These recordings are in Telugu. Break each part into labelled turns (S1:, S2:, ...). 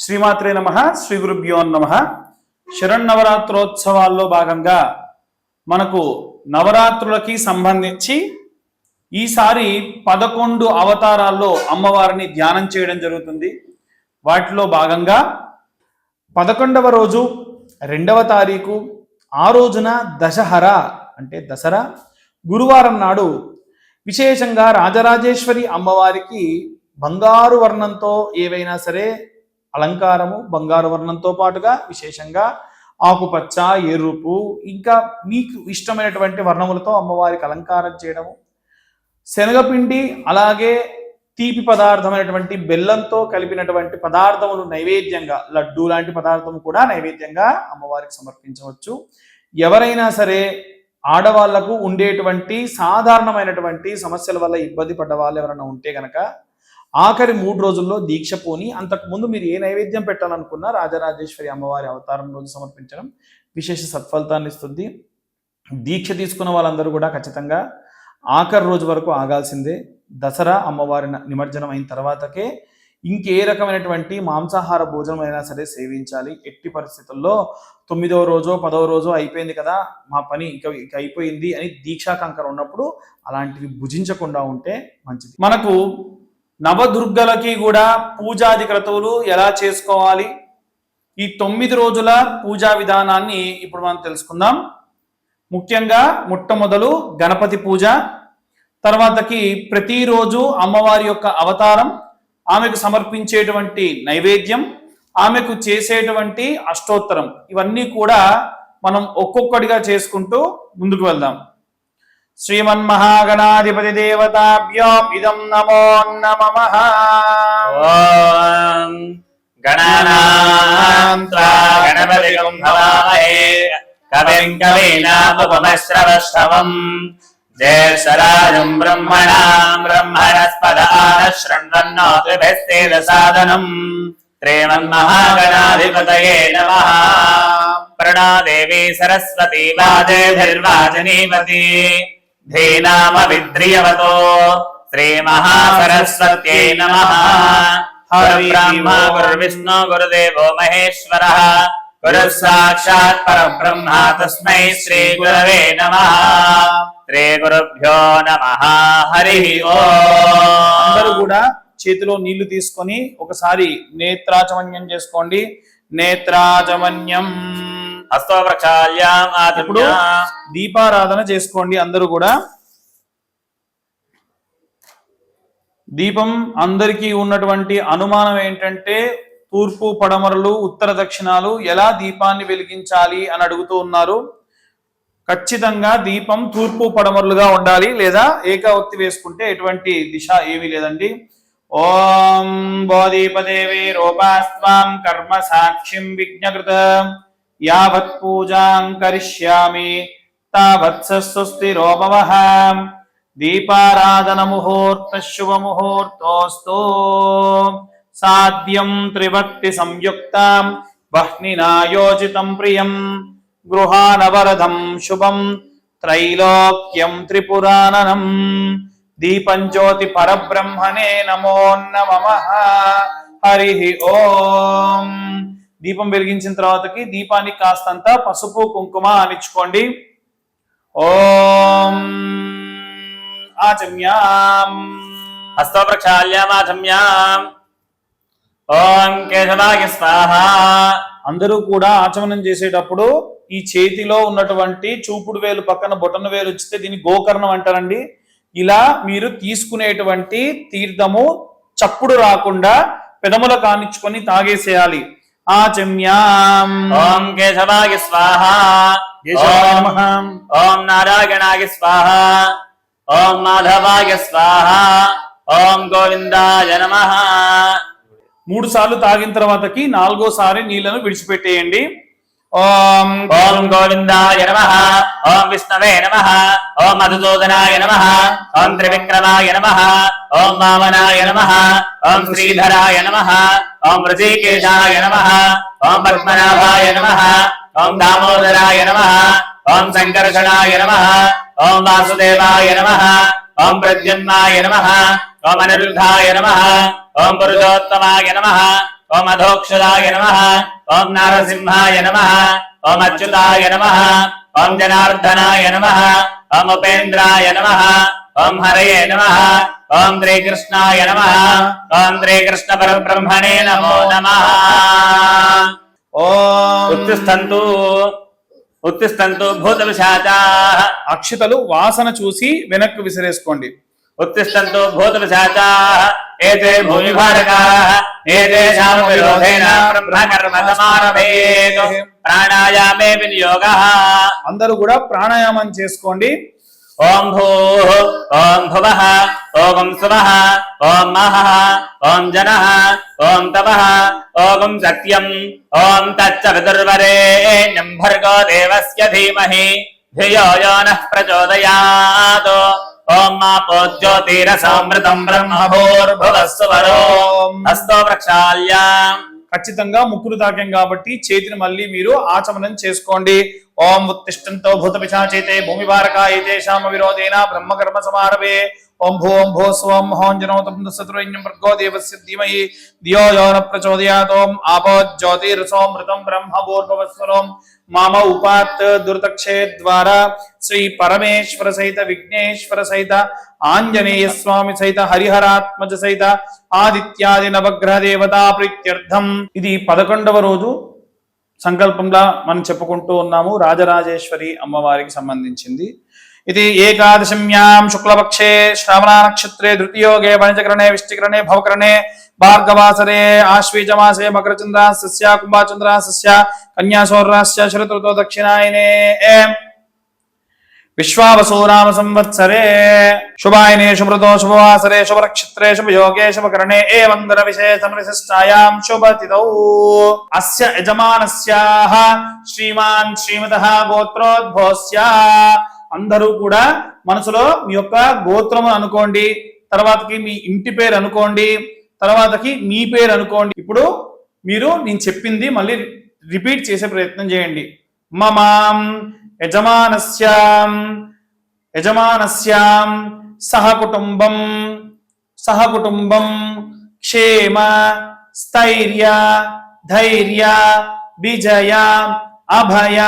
S1: శ్రీమాత్రే నమః. శ్రీ గురుభ్యో నమః. శరన్నవరాత్రోత్సవాల్లో భాగంగా మనకు నవరాత్రులకి సంబంధించి ఈసారి 11 అవతారాల్లో అమ్మవారిని ధ్యానం చేయడం జరుగుతుంది. వాటిలో భాగంగా 11వ రోజు 2వ తారీఖు ఆ రోజున దశహర అంటే దసరా గురువారం నాడు విశేషంగా రాజరాజేశ్వరి అమ్మవారికి బంగారు వర్ణంతో ఏవైనా సరే అలంకారము, బంగారు వర్ణంతో పాటుగా విశేషంగా ఆకుపచ్చ, ఎరుపు ఇంకా మీకు ఇష్టమైనటువంటి వర్ణములతో అమ్మవారికి అలంకారం చేయడము, శనగపిండి అలాగే తీపి పదార్థమైనటువంటి బెల్లంతో కలిపినటువంటి పదార్థములు నైవేద్యంగా, లడ్డూ లాంటి పదార్థము కూడా నైవేద్యంగా అమ్మవారికి సమర్పించవచ్చు. ఎవరైనా సరే ఆడవాళ్లకు ఉండేటువంటి సాధారణమైనటువంటి సమస్యల వల్ల ఇబ్బంది పడ్డ వాళ్ళు ఎవరైనా ఉంటే గనక ఆఖరి 3 రోజుల్లో దీక్ష పోని అంతకుముందు మీరు ఏ నైవేద్యం పెట్టాలనుకున్నా రాజరాజేశ్వరి అమ్మవారి అవతారం రోజు సమర్పించడం విశేష సత్ఫలితాన్ని ఇస్తుంది. దీక్ష తీసుకున్న వాళ్ళందరూ కూడా ఖచ్చితంగా ఆఖరి రోజు వరకు ఆగాల్సిందే. దసరా అమ్మవారి నిమజ్జనం అయిన తర్వాతకే ఇంకే రకమైనటువంటి మాంసాహార భోజనం అయినా సరే సేవించాలి. ఎట్టి పరిస్థితుల్లో 9వ రోజో 10వ రోజో అయిపోయింది కదా, మా పని ఇక అయిపోయింది అని దీక్షాకంకర ఉన్నప్పుడు అలాంటివి భుజించకుండా ఉంటే మంచిది. మనకు నవదుర్గలకి కూడా పూజాది క్రతువులు ఎలా చేసుకోవాలి, ఈ 9 రోజుల పూజా విధానాన్ని ఇప్పుడు మనం తెలుసుకుందాం. ముఖ్యంగా మొట్టమొదలు గణపతి పూజ, తర్వాతకి ప్రతిరోజు అమ్మవారి యొక్క అవతారం, ఆమెకు సమర్పించేటువంటి నైవేద్యం, ఆమెకు చేసేటువంటి అష్టోత్తరం, ఇవన్నీ కూడా మనం ఒక్కొక్కటిగా చేసుకుంటూ ముందుకు వెళ్దాం. శ్రీమన్మహాగణాధిపతి దేవతాభ్యాం ఇదం నమో నమః.
S2: ఓం గణానాం త్వా గణపతిం హవామహే కవిం కవీనాముపమశ్రవస్తవం జ్యేష్ఠరాజం బ్రహ్మణాం బ్రహ్మణస్పదాన శృణ్వన్నోతిభిస్సేదసాదనం. శ్రీమన్మహాగణాధిపతయే నమః. ప్రణాదేవి సరస్వతీ వాజేభిర్వాజనీవతి ధీనామవిద్రియవతో శ్రీమహాసరస్వత్యై నమః. గురుబ్రహ్మ గురుర్విష్ణు గురుదేవో మహేశ్వరః గురుః సాక్షాత్ పరబ్రహ్మ తస్మై శ్రీ గురవే నమః. శ్రీ గురుభ్యో నమః. హరి ఓం.
S1: అందరూ కూడా చేతిలో నీళ్లు తీసుకొని ఒకసారి నేత్రాచమన్యం చేసుకోండి. నేత్రాచమన్యం.
S2: హస్తో ప్రక్షాళ్యాం.
S1: ఇప్పుడు దీపారాధన చేసుకోండి. అందరూ కూడా దీపం అందరికీ ఉన్నటువంటి అనుమానం ఏంటంటే తూర్పు పడమరలు ఉత్తర దక్షిణాలు ఎలా దీపాన్ని వెలిగించాలి అని అడుగుతూ ఉన్నారు. ఖచ్చితంగా దీపం తూర్పు పడమరలుగా ఉండాలి, లేదా ఏకావత్తి వేసుకుంటే ఎటువంటి దిశ ఏమీ లేదండి. ఓం బోధిపదేవి రూపాస్వాం కర్మ సాక్షిం విజ్ఞకృత యావత్ పూజాం కరిష్యామి తావత్ స్వస్తిరో భవః. దీపారాధన ముహూర్త శుభ ముహూర్తోస్తు. సాధ్యం త్రిభక్తి సంయుక్తం వహ్నినా యోజితం ప్రియం గృహానవరదం శుభం త్రైలోక్యం త్రిపురాణనం. దీపం జ్యోతి పరబ్రహ్మణే నమో నమః. హరి ఓం. దీపం వెలిగించిన తర్వాతకి దీపానికి కాస్తంత పసుపు కుంకుమ అనిచ్చుకోండి. ఓం ఆచమ్యాం.
S2: హస్తో ప్రక్షాళ్యాం. ఆచమ్యాం. ఓం కేశవాయ స్వాహ.
S1: అందరూ కూడా ఆచమనం చేసేటప్పుడు ఈ చేతిలో ఉన్నటువంటి చూపుడు వేలు పక్కన బొటన వేలు ఉంచితే దీన్ని గోకర్ణం అంటారండి. ఇలా మీరు తీసుకునేటువంటి తీర్థము చప్పుడు రాకుండా పెదముల కానిచ్చుకొని తాగేసేయాలి. ఆచమ్యాం.
S2: ఓం కేశవాయ స్వాహ.
S1: కేశవాయ నమః.
S2: ఓం నారాయణాయ స్వాహ. ఓం మాధవాయ స్వాహ. ఓం గోవిందాయ నమః.
S1: 3 సార్లు తాగిన తర్వాతకి 4వసారి నీళ్లను విడిచిపెట్టేయండి.
S2: ఓం ఓం గోవిందాయ నమః. ఓం విష్ణవే నమః. ఓం మధుసూదనాయ నమః. ఓం త్రివిక్రమాయ నమః. ఓం వామనాయ నమః. ఓం శ్రీధరాయ నమః. ఓం ఋషికేశాయ నమః. ఓం పద్మనాభాయ నమః. ఓం దామోదరాయ నమః. ఓం సంకర్షణాయ నమః. ఓం వాసుదేవాయ నమః. ఓం ప్రద్యుమ్నాయ నమః. ఓం అనిరుద్ధాయ నమః. ఓం పురుషోత్తమాయ నమః. ఓం అధోక్షదాయ నమః ఓం నారసింహాయ నమః ఓం అచ్యుతాయ నమః ఓం జనార్దనాయ నమః ఓం ఉపేంద్రాయ నమః ఓం హరయే నమః ఓం శ్రీకృష్ణాయ నమః ఓం శ్రీకృష్ణ పరబ్రహ్మణే నమో నమః.
S1: ఓం
S2: ఉత్తిష్టంతు భూతపిశాచాః.
S1: అక్షతలు వాసన చూసి వెనక్కి విసిరేసుకోండి.
S2: ఉత్తిష్టంతు భూతపిశాచాః ఏతే భూమిభారకాః ఏతేషాం విరోధేన బ్రహ్మకర్మ సమారభేత్. ప్రాణాయామే వినియోగః.
S1: అందరూ కూడా ప్రాణాయామం చేసుకోండి.
S2: ఓం భూః ఓం భువః ఓం సువః ఓం మహః ఓం జనః ఓం తపః ఓం సత్యం ఓం తచ్చ విదుర్వరేణ్యం భర్గో దేవస్య ధీమహి ధియో యో నః ప్రచోదయాత్. ఓం మాపో జ్యోతిరసామృతం బ్రహ్మభూర్భువస్సువరో హస్తో ప్రక్షాళ్యాం.
S1: ఖచ్చితంగా ముక్కులు తాకాం కాబట్టి చేతిని మళ్ళీ మీరు ఆచమనం చేసుకోండి. ఓం ఉత్తిష్టంతో భూతపిశాచేతే భూమిభారకాయ తేషాం విరోధేన బ్రహ్మకర్మ సమారభే. ఓం భూ స్వం హోం జనోతం సతురైన్యం భర్గో దేవస్య ధీమహి ధియో యో నః ప్రచోదయాత్. ఓం ఆపో జ్యోతిరసోమృతం బ్రహ్మభూర్భువస్సువరం మామ ఉపాత్ దుర్తక్షే ద్వారా శ్రీ పరమేశ్వర సహిత విఘ్నేశ్వర సహిత ఆంజనేయ స్వామి సహిత హరిహరాత్మజ సహిత ఆదిత్యాది నవగ్రహ దేవతా ప్రీత్యర్థం. ఇది 11వ రోజు సంకల్పంలా మనం చెప్పుకుంటూ ఉన్నాము. రాజరాజేశ్వరి అమ్మవారికి సంబంధించింది. ఇది ఏకాదశమ్యాం శుక్లపక్షే శ్రవణ నక్షత్రే ధృతియోగే వణిజకరణే విష్టికరణే భవకరణే భార్గవాసరే ఆశ్వీజమాసే మకరచంద్రాస్య కుంభాచంద్రాస్య కన్యాసౌర్రాస్య శరతృతో దక్షిణాయనే విశ్వావసో నామ సంవత్సరే శుభాయనే శుభృతో శుభవాసరే శుభనక్షత్రే శుభయోగే శుభకరణే ఏవందర విశేషణ విశిష్టాయాం శుభతిథౌ. అస్య యజమానస్యాః శ్రీమాన్ శ్రీమతః గోత్రోద్భవస్య. అందరూ కూడా మనసులో మీ యొక్క గోత్రము అనుకోండి, తర్వాతకి మీ ఇంటి పేరు అనుకోండి, తర్వాతకి మీ పేరు అనుకోండి. ఇప్పుడు మీరు నేను చెప్పింది మళ్ళీ రిపీట్ చేసే ప్రయత్నం చేయండి. మమాం యజమానస్యాం సహకుటుంబం క్షేమ స్థైర్య ధైర్య విజయ అభయ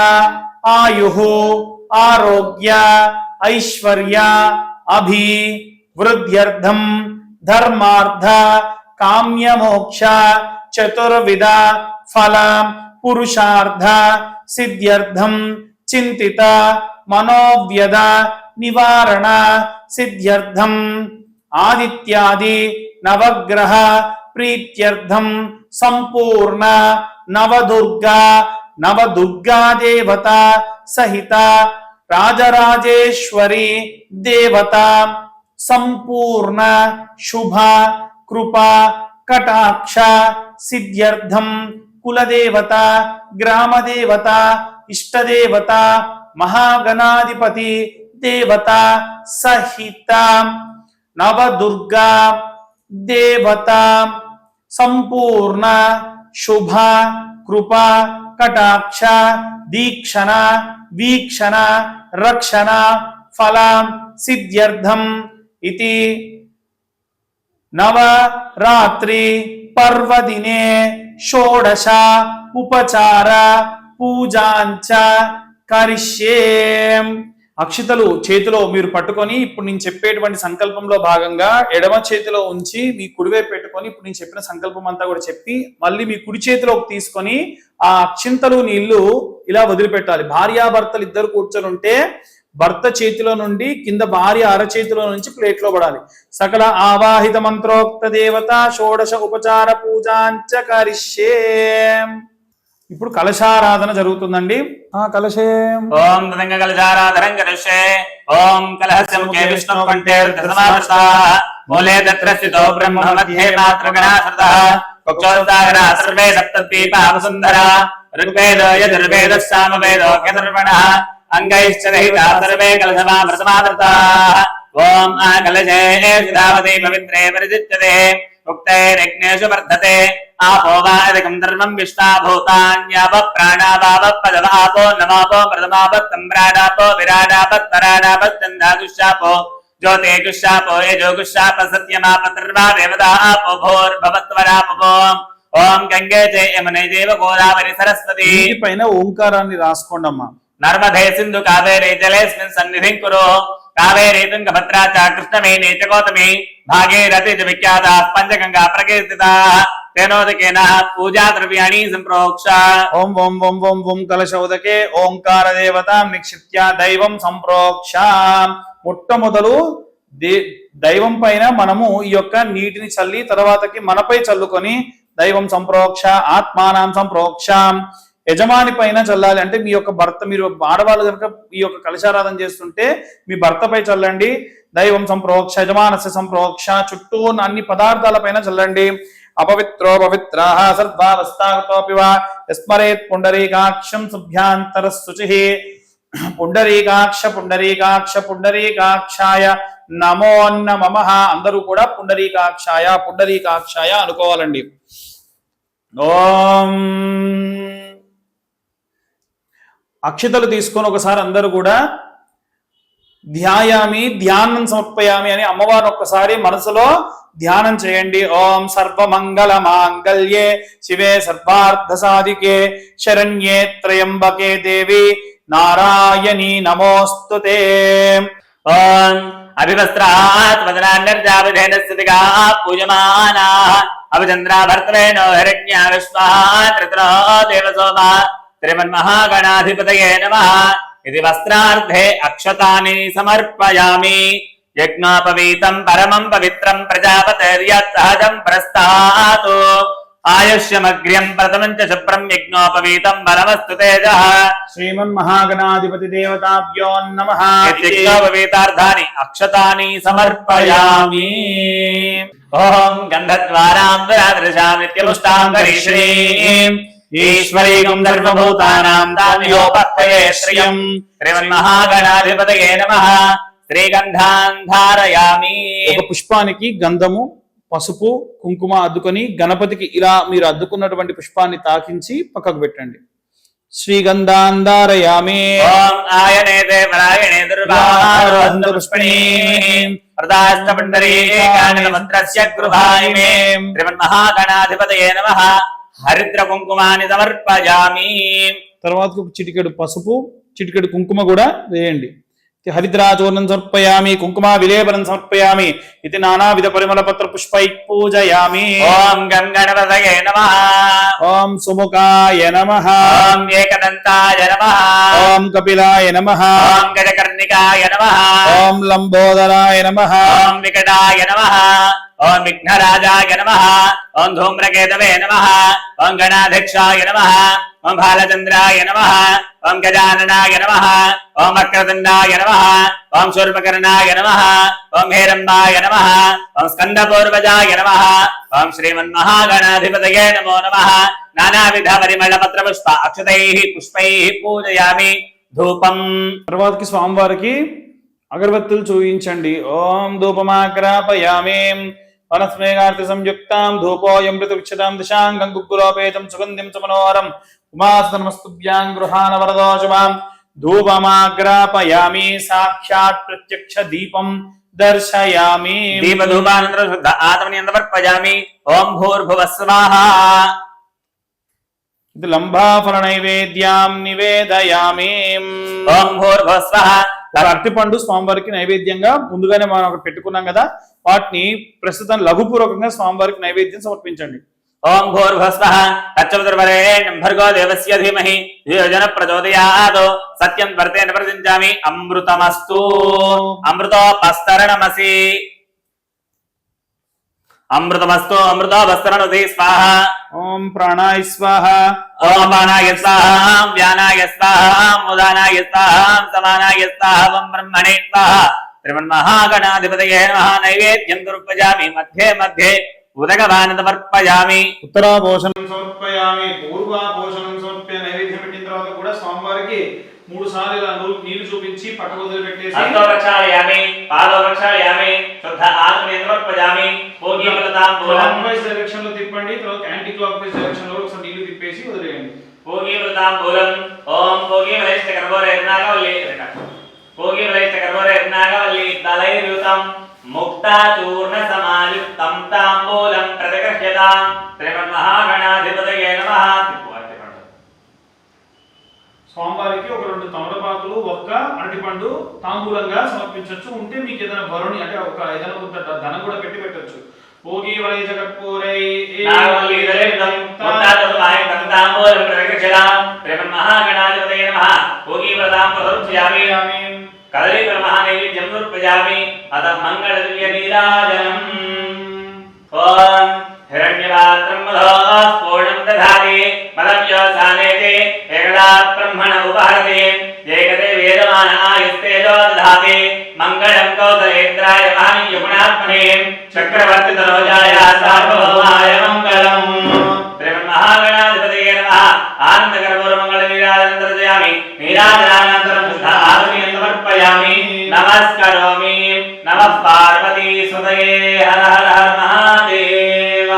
S1: ఆయుః ఆరోగ్య ఐశ్వర్య అభివృద్ధ్యర్థం ధర్మార్థ కామ్యమోక్ష చతుర్విధ ఫల పురుషార్థ సిద్ధ్యర్థం చింతిత మనోవ్యద నివారణ సిద్ధ్యర్థం ఆదిత్యాది నవగ్రహ ప్రీత్యర్థం సంపూర్ణ నవదుర్గా దేవత సహిత రాజరాజేశ్వరి దేవత సంపూర్ణ శుభ కృప కటాక్ష సిద్ధ్యర్థం కులదేవత గ్రామదేవత ఇష్టదేవత మహాగణాధిపతి దేవత సహిత నవదుర్గా దేవత సంపూర్ణ శుభ కృప కటాక్ష దీక్షణ వీక్షణ రక్షణ ఫల సిద్ధ్యర్థం ఇతి నవరాత్రి పర్వదినే షోడశ ఉపచార పూజాంచ కరిష్యే. అక్షితలు చేతిలో మీరు పట్టుకొని ఇప్పుడు నేను చెప్పేటువంటి సంకల్పంలో భాగంగా ఎడమ చేతిలో ఉంచి మీ కుడివైపు పెట్టుకొని ఇప్పుడు నేను చెప్పిన సంకల్పం అంతా కూడా చెప్పి మళ్ళీ మీ కుడి చేతిలోకి తీసుకొని ఆ అక్షింతలు నీళ్లు ఇలా వదిలిపెట్టాలి. భార్యాభర్తలు ఇద్దరు కూర్చొని ఉంటే భర్త చేతిలో నుండి కింద భార్య అరచేతిలో నుంచి ప్లేట్లో పడాలి. సకల ఆవాహిత మంత్రోక్త దేవత షోడశ ఉపచార పూజాంచ కరిష్యే. ఇప్పుడు కలశారాధన జరుగుతుందండి. కలశే
S2: ఓం తదంగ కలశారాధనం కరిష్యే. ఓం కలహస్య ముఖే విష్ణు కంఠే రుద్రసమావృతాః మూలే తత్ర స్థితో బ్రహ్మ మధ్యే మాతృగణాశ్రితః కుక్షోద్దాగరా సర్వే సప్తద్వీపాః సుందరా ఋగ్వేదో యజుర్వేదః సామవేదో యజుర్వణః అంగైశ్చ రహితాః సర్వే కలశమావృతాః. ఓం ఆ కలశే స్థితావతి పవిత్రే పరిజిత్యతే ఉక్తైరగ్నేషు వర్ధతే आपो वादिकं धर्मं विश्वाभूतान्याप प्राणावाप पदवापो नमापो प्रथमापत् सम्राडापो विराडापत् पराडापत् चन्दागुष्यापो ज्योतिगुष्यापो यजोगुष्याप सत्यमाप सर्वा देवता आपो भूर्भवत्वरापो ఓం గంగే చ యమునే చైవ గోదావరి సరస్వతి
S1: పైన ఓంకారాన్ని రాసుకోండి అమ్మా.
S2: నర్మదే సింధు కావేరీ జలేస్మిన్ సన్నిధిం కురు కావేరీ తుంగభద్రా చ కృష్ణవేణీ చ గౌతమి భాగీరథి చ విఖ్యాతా పంచగంగా ప్రకీర్తితా తేనోదకేన పూజా ద్రవ్యాణి సంప్రోక్ష.
S1: ఓం ఓం ఓం ఓం ఓం కలశోదకే ఓంకార దేవతాం నిక్షిప్య దైవం సంప్రోక్ష. మొట్టమొదలు దైవం పైన మనము ఈ యొక్క నీటిని చల్లి తర్వాతకి మనపై చల్లుకొని దైవం సంప్రోక్ష ఆత్మానం సంప్రోక్ష. యజమాని పైన చల్లాలి అంటే మీ యొక్క భర్త, మీరు ఆడవాళ్ళు కనుక ఈ యొక్క కలశారాధన చేస్తుంటే మీ భర్తపై చల్లండి. దైవం సంప్రోక్ష యజమానస్య సంప్రోక్ష. చుట్టూ అన్ని పదార్థాల పైన చల్లండి. అపవిత్రో పవిత్రాః సర్వావస్థాగతోపి వా యస్మరేత్ పుండరీకాక్షం శుభ్యాంతర శుచిః. పుండరీకాక్ష పుండరీకాక్ష పుండరీకాక్షాయ నమో నమః. అందరూ కూడా పుండరీకాక్షాయ పుండరీకాక్షాయ అనుకోవాలండి. ఓం అక్షతలు తీసుకొని ఒకసారి అందరూ కూడా ధ్యాయామి ధ్యానం సమర్పయామి అని అమ్మవారిని ఒక్కసారి మనసులో ధ్యానం చేయండి. ఓం సర్వమంగళ మాంగళ్యే శివే సర్వార్థ సాధికే శరణ్యే త్రయంబకే దేవి నారాయణీ నమోస్తుతే.
S2: ఓం అభివస్త్రాత్ వదనాన్యర్జావిధేన స్థితిగా పూజమానాః అభిచంద్రాభర్తవేనో హిరణ్యా విశ్వాత్రిత్రో దేవసోమా శ్రీమన్మహాగణాధిపతయే నమః. ఇది వస్త్రార్థే అక్షతాని సమర్పయామి. యజ్ఞోపవీతం పరమం పవిత్రం ప్రజాపతిర్యత్ సహజం ప్రస్థాతు ఆయుష్యమగ్ర్యం ప్రథమం చ శుభ్రం యజ్ఞోపవీతం బలమస్తు తేజః.
S1: శ్రీమన్మహాగణాధిపతి దేవతాభ్యో నమః.
S2: యజ్ఞోపవీతార్థాని అక్షతాని సమర్పయామి. ఓం గంధద్వారాం దురాదృశాం నిత్యపుష్టాం గరీశ్రీం ఈశ్వరీకం సర్వభూతానాం దాన్యోపత్తయే శ్రియం. శ్రీమన్మహాగణాధిపతయే నమః. శ్రీగంధాన్ ధారయామి.
S1: ఒక పుష్పానికి గంధము పసుపు కుంకుమ అద్దుకొని గణపతికి ఇలా మీరు అద్దుకున్నటువంటి పుష్పాన్ని తాకించి పక్కకు పెట్టండి. శ్రీగంధాన్ ధారయామి.
S2: ఓం ఆయనే దేవరాయణే దుర్వారోహంత పుష్పణీం ప్రదాస్తపుండరీకాని మంత్రస్య గృహాయ మే. శ్రీమన్మహాగణాధిపతయే నమః. హరిద్ర కుంకుమాని సమర్పయామి.
S1: తర్వాత ఒక చిటికెడు పసుపు చిటికెడు కుంకుమ కూడా వేయండి. హరిద్రాచూర్ణం సమర్పయామి కుంకుమ విలేపనం సమర్పయామి. ఇది నానావిధ పరిమళ పత్ర పుష్పై పూజయామి.
S2: ఓం గం గణపతయే నమః.
S1: ఓం సుముఖాయ నమః.
S2: ఓం ఏకదంతాయ నమః.
S1: ఓం కపిలాయ నమః.
S2: ఓం గజకర్ణికాయ నమః.
S1: ఓం లంబోదరాయ నమః.
S2: ఓం వికటాయ నమః. ఓం విఘ్నరాజాయ నమః. ఓం ధూమ్రకేతవే నమః. ఓం గణాధ్యక్షాయ నమః. ఓం బాలచంద్రాయ నమః. ఓం గజాననాయ నమః. ఓం వక్రతుండాయ నమః. ఓం శూర్పకర్ణాయ నమః. ఓం హేరంబాయ నమః. ఓం స్కందపూర్వజాయ నమః. ఓం శ్రీమన్మహాగణాధిపతయే నమో నమః. నానావిధ పరిమళ పత్ర పుష్ప అక్షతైః పుష్పైః పూజయామి. ధూపం.
S1: తర్వాతకి స్వామివారికి అగరబత్తులు చూయించండి. ఓం ధూపమాగ్రాపయామి. వనస్మేఘార్తి సంయుక్తాం ధూపోయం ఋతుక్షతాం దిశాంగం గుగ్గులోపేతం సుగంధిం సమనోహరం ఉమాస్తనమస్తుభ్యాం గృహాన వరదోషమాం. ధూపమాగ్రాపయామి. సాక్షాత్ ప్రత్యక్ష దీపం దర్శయామి.
S2: దీపధూపానంతరం శుద్ధ ఆత్మని సమర్పయామి. ఓం భూర్భువః స్వాహ.
S1: ఇది లంబాఫల నైవేద్యాం నివేదయామి.
S2: ఓం భూర్భువః స్వాహ.
S1: అరటిపండు స్వామివారికి నైవేద్యంగా ముందుగానే మనం ఒకటి పెట్టుకున్నాం కదా, వాటిని ప్రస్తుతం లఘుపూర్వకంగా స్వామివారికి నైవేద్యం సమర్పించండి.
S2: ఓం భూర్భువః స్వః తచ్చవితుర్వరేణ్యం భర్గో దేవస్య ధీమహి ధియో జన ప్రచోదయాత్. సత్యం వర్తేన ప్రతించామి. అమృతమస్తు. అమృతోపస్తరణమసి. అమృతమస్తు అమృతోపస్తరణమసి. స్వాహ.
S1: ఓం ప్రాణాయ స్వాహ.
S2: ఓం అపానాయ స్వాహ. వ్యానాయ స్వాహ. ఉదానాయ స్వాహ. సమానాయ స్వాహ. ఓం బ్రహ్మణే స్వాహ. శ్రీమన్మహాగణాధిపతయే నమః. నైవేద్యం సమర్పయామి. మధ్యే మధ్యే ఉదకవాన సమర్పయామి.
S1: ఉత్తరాపోషణం సమర్పయామి. పూర్వాపోషణం సమర్పయ నైవేద్యం పెట్టిన తర్వాత కూడా స్వామివారికి 3 సార్లు ఇలా నీళ్లు చూపించి పక్కకు వదిలిపెట్టేసి
S2: హస్తో రక్షాయామి. పాదో రక్షాయామి. శుద్ధ ఆత్మని సమర్పయామి. భోగీవృతాంబూలం.
S1: డైరెక్షన్ లో తిప్పండి. తర్వాత యాంటీ క్లాక్ వైజ్ డైరెక్షన్ లో ఒకసారి నీళ్లు తిప్పేసి వదిలేయండి.
S2: భోగీవృతాంబూలం. ఓం భోగీవరైష్ట కర్వోరైర్నాగవల్లి. భోగీవరైష్ట కర్వోరైర్నాగవల్లి దళైర్యుతం ముక్తాచూర్ణ సమాయుక్తం తాంబూలం ప్రతిగృహ్యతాం శ్రీమన్మహాగణాధిపతయే నమః.
S1: స్వామివారికి ఒక 2 తమలపాకులు ఒక్క అరటిపండు తాంబూలంగా సమర్పించవచ్చు. ఉంటే మీకు ఏదైనా వరుణి అంటే ఒక ఏదైనా కొంత ధనం కూడా పెట్టచ్చు. భోగి వలయ జగత్పూరై
S2: నాగమల్లీధరేంద్రం ముక్తాచూర్ణమాయుక్తం తాంబూలం ప్రతిగృహ్యతాం శ్రీమన్మహాగణాధిపతయే నమః. భోగి వ్రతాం ప్రసృజ్యామి కదలీపరమహానైవేద్యం సమర్పయామి. అత మంగళ దివ్య నీరాజనం. ఓం హిరణ్యపాత్రం మధో పూర్ణం దధాతి మదవ్యోసానేతే ఏకదా బ్రహ్మణ ఉపహరతి ఏకదే వేదమాన ఆయుస్తేజో దధాతి మంగళం కౌసలేంద్రాయ మహనీయ గుణాత్మనే చక్రవర్తి తనోజాయ సార్వభౌమాయ మంగళం. శ్రీమన్మహాగణాధిపతయే నమః. ఆనందకరపూర్వ మంగళ నీరాజనం దర్శయామి. నీరాజనానంతరం శుద్ధ ఆచమనీయం సమర్పయామి. నమస్కరోమి. నమః పార్వతీ సుతయే. హర హర హర మహాదేవ.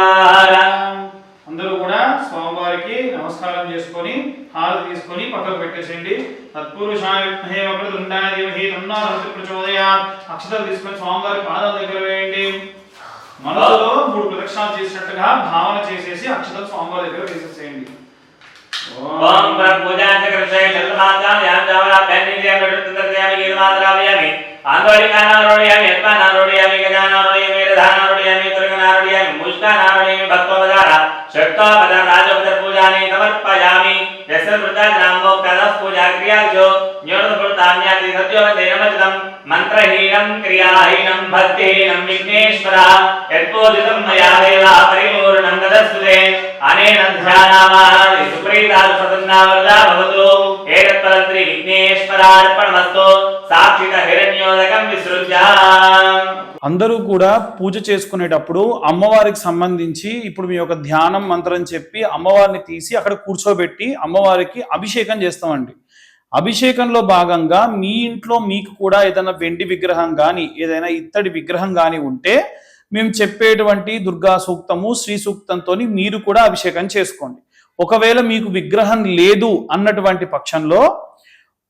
S1: అందరూ కూడా స్వామివారికి నమస్కారం చేసుకొని హారతి తీసుకొని పక్కకు పెట్టేసేయండి. తత్పురుషాయ విద్మహే వక్రతుండాయ ధీమహి తన్నో హనుమత్ ప్రచోదయాత్. అక్షతలు తీసుకొని స్వామివారి పాదాల దగ్గర వేయండి. మనసులో 3 ప్రదక్షిణాలు చేసినట్టుగా భావన చేసేసి అక్షతలు స్వామివారి దగ్గర వేసేసేయండి.
S2: ఓం పూజాంచ కృష్ణే చంద్రమాతాం యాం జావరా పెన్నిదే ప్రతిదర్శయామి గీతమాత్రావయామి ఆందోళికానారోడయామి యత్నారోడయామి గజానారోడయామి రథానారోడయామి దుర్గనారోడయామి ముష్టానారోడయామి భక్తోపచార షట్కోపచార రాజోపచార పూజాని సమర్పయామి. యస్య వృతాజనామోక్తదః పూజా క్రియాచో న్యోనపృతాన్యాతి సత్యోవందే నమచితం మంత్రహీనం క్రియాహీనం భక్తిహీనం విఘ్నేశ్వర యత్పూజితం మయా దేవా పరిపూర్ణం దదస్తుతే. అనేన ధ్యానామానాది సుప్రీతాలు ప్రసన్నావరదా భవతు. ఏతత్ఫలం శ్రీ విఘ్నేశ్వరార్పణమస్తు. సాక్షిత హిరణ్యోదకం విసృజ్య.
S1: అందరూ కూడా పూజ చేసుకునేటప్పుడు అమ్మవారికి సంబంధించి ఇప్పుడు మీ యొక్క ధ్యానం మంత్రం చెప్పి అమ్మవారిని తీసి అక్కడ కూర్చోబెట్టి అమ్మవారికి అభిషేకం చేస్తామండి. అభిషేకంలో భాగంగా మీ ఇంట్లో మీకు కూడా ఏదైనా వెండి విగ్రహం కానీ ఏదైనా ఇత్తడి విగ్రహం కానీ ఉంటే మేము చెప్పేటువంటి దుర్గా సూక్తము శ్రీ సూక్తంతో మీరు కూడా అభిషేకం చేసుకోండి. ఒకవేళ మీకు విగ్రహం లేదు అన్నటువంటి పక్షంలో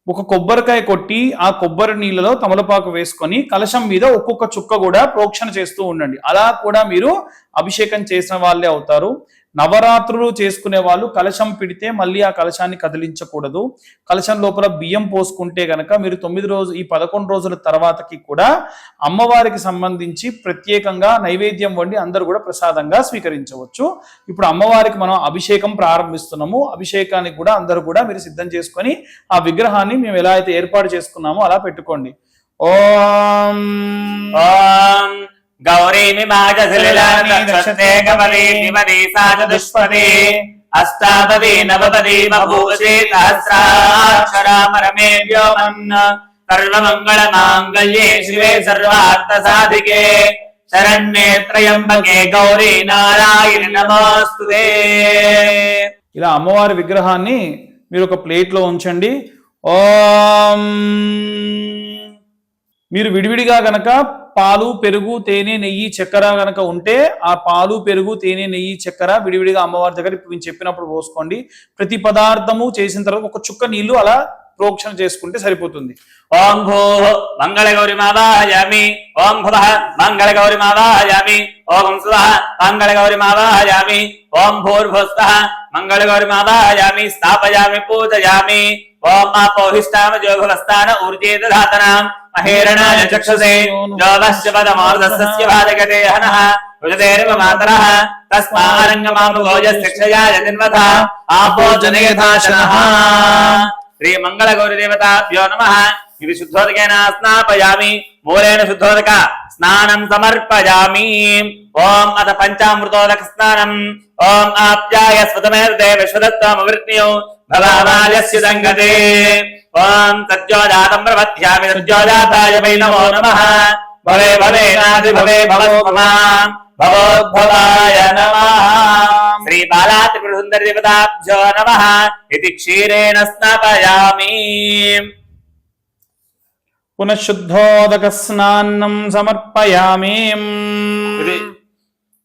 S1: ఒక కొబ్బరికాయ కొట్టి ఆ కొబ్బరి నీళ్ళలో తమలపాకు వేసుకొని కలశం మీద ఒక్కొక్క చుక్క కూడా ప్రోక్షణ చేస్తూ ఉండండి. అలా కూడా మీరు అభిషేకం చేసిన వాళ్ళే అవుతారు. నవరాత్రులు చేసుకునే వాళ్ళు కలశం పిడితే మళ్ళీ ఆ కలశాన్ని కదిలించకూడదు. కలశం లోపల బియ్యం పోసుకుంటే గనక మీరు 9 రోజులు ఈ 11 రోజుల తర్వాతకి కూడా అమ్మవారికి సంబంధించి ప్రత్యేకంగా నైవేద్యం వండి అందరూ కూడా ప్రసాదంగా స్వీకరించవచ్చు. ఇప్పుడు అమ్మవారికి మనం అభిషేకం ప్రారంభిస్తున్నాము. అభిషేకానికి కూడా అందరూ కూడా మీరు సిద్ధం చేసుకొని ఆ విగ్రహాన్ని మేము ఎలా అయితే ఏర్పాటు చేసుకున్నామో అలా పెట్టుకోండి. ఓం
S2: ఓం గౌరీమి మాజశిలాని కమలీ నిమది సాజదుష్పదే అష్టాపది నవపది బభూషే సహస్రాక్షరామరమే వ్యోమన్. సర్వమంగళ మాంగళ్యే శివే సర్వార్థ సాధికే శరణ్యే త్రయంబకే గౌరీ నారాయణి నమోస్తుతే.
S1: ఇలా అమ్మవారి విగ్రహాన్ని మీరు ఒక ప్లేట్లో ఉంచండి. ఓం మీరు విడివిడిగా గనక పాలు పెరుగు తేనె నెయ్యి చక్కెర గనక ఉంటే ఆ పాలు పెరుగు తేనె నెయ్యి చక్కెర విడివిడిగా అమ్మవారి దగ్గర ఇప్పుడు నేను చెప్పినప్పుడు పోసుకోండి. ప్రతి పదార్థము చేసిన తర్వాత ఒక చుక్క నీళ్లు అలా ప్రోక్షణ చేసుకుంటే సరిపోతుంది.
S2: ఓం భూ మంగళగౌరిమావాహయామి. ఓం భువః మంగళగౌరిమావాహయామి. ఓం స్వః మంగళగౌరిమావాహయామి. ఓం భూర్భువః మంగళగౌరిమావాహయామి. స్థాపయామి పూజయామి. ఓం ఆపోహిష్టామ జోభవస్థాన ఊర్జే దధాతనాం మహేరణాయ చక్షుషే జోవశ్చ పదమోర్ధస్య భారగతే హనః రుజతేరివ మాతరః తస్మారంగమాపగోజస్య క్షయాయ తిన్వథ ఆపో జనయథాశనః. శ్రీ మంగళ గౌరీ దేవతాభ్యో నమః. ఇది శుద్ధోదకేన స్నాపయామి. మూలేన శుద్ధోదక స్నానం సమర్పయామి. ఓం అత పంచామృతోదక స్నానం. ఓం ఆప్యాయ స్వతమేర్దే విశ్వదత్వమవృత్న్యో భవామాయస్య సంగతే. ఓం సత్యోజాతం ప్రవధ్యామి. సత్యోజాతాయ వై నమో నమః. భవే భవేనాది భవే భవస్మమా భవోద్భవాయ నమః. శ్రీ బాలాత్రిపుర సుందరి దేవతాభ్యో నమః. ఇది క్షీరేణ స్నాపయామి.
S1: పునఃశుద్ధోదక స్నానం సమర్పయామి.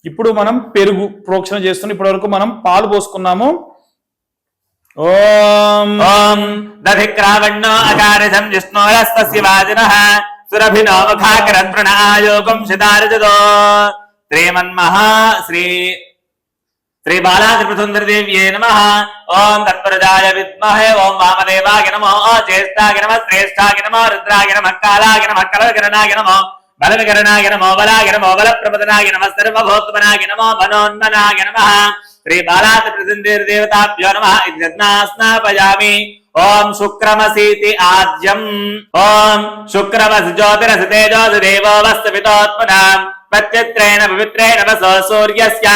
S1: ఇప్పుడు మనం పెరుగు ప్రోక్షణ చేస్తున్నాం. ఇప్పటి వరకు మనం పాలు పోసుకున్నాము. ఓం
S2: ఓం దధిక్రావణ్ణో అకారిసం జిష్ణోరస్తస్య వాజినః సురభినో ముఖాకరత్ప్రణాయోగం శతారజతో శ్రీమన్మహా శ్రీ బాలాత్రిపురసుందరదేవ్యే నమః. ఓం తత్పరజాయ విద్మహే ఓం వామదేవాయ నమో జ్యేష్ఠాయ నమః శ్రేష్ఠాయ నమః రుద్రాయ నమః కాలాయ నమః కలవికరణాయ నమో బలవికరణాయ నమో బలాయ నమో బలప్రపదనాయ నమః సర్వభూతమనాయ నమో మనోన్మనాయ నమః. శ్రీ బాలాత్రిపురసుందరదేవతాభ్యో నమః. ఇది స్నాపయామి. ఓం శుక్రమసీతి ఆద్యం. ఓం శుక్రమసి జ్యోతిరసి తేజోసి దేవో వస్తు పితోత్మనాం ప్రత్యత్రేణ పవిత్రేణ వసో సూర్యస్య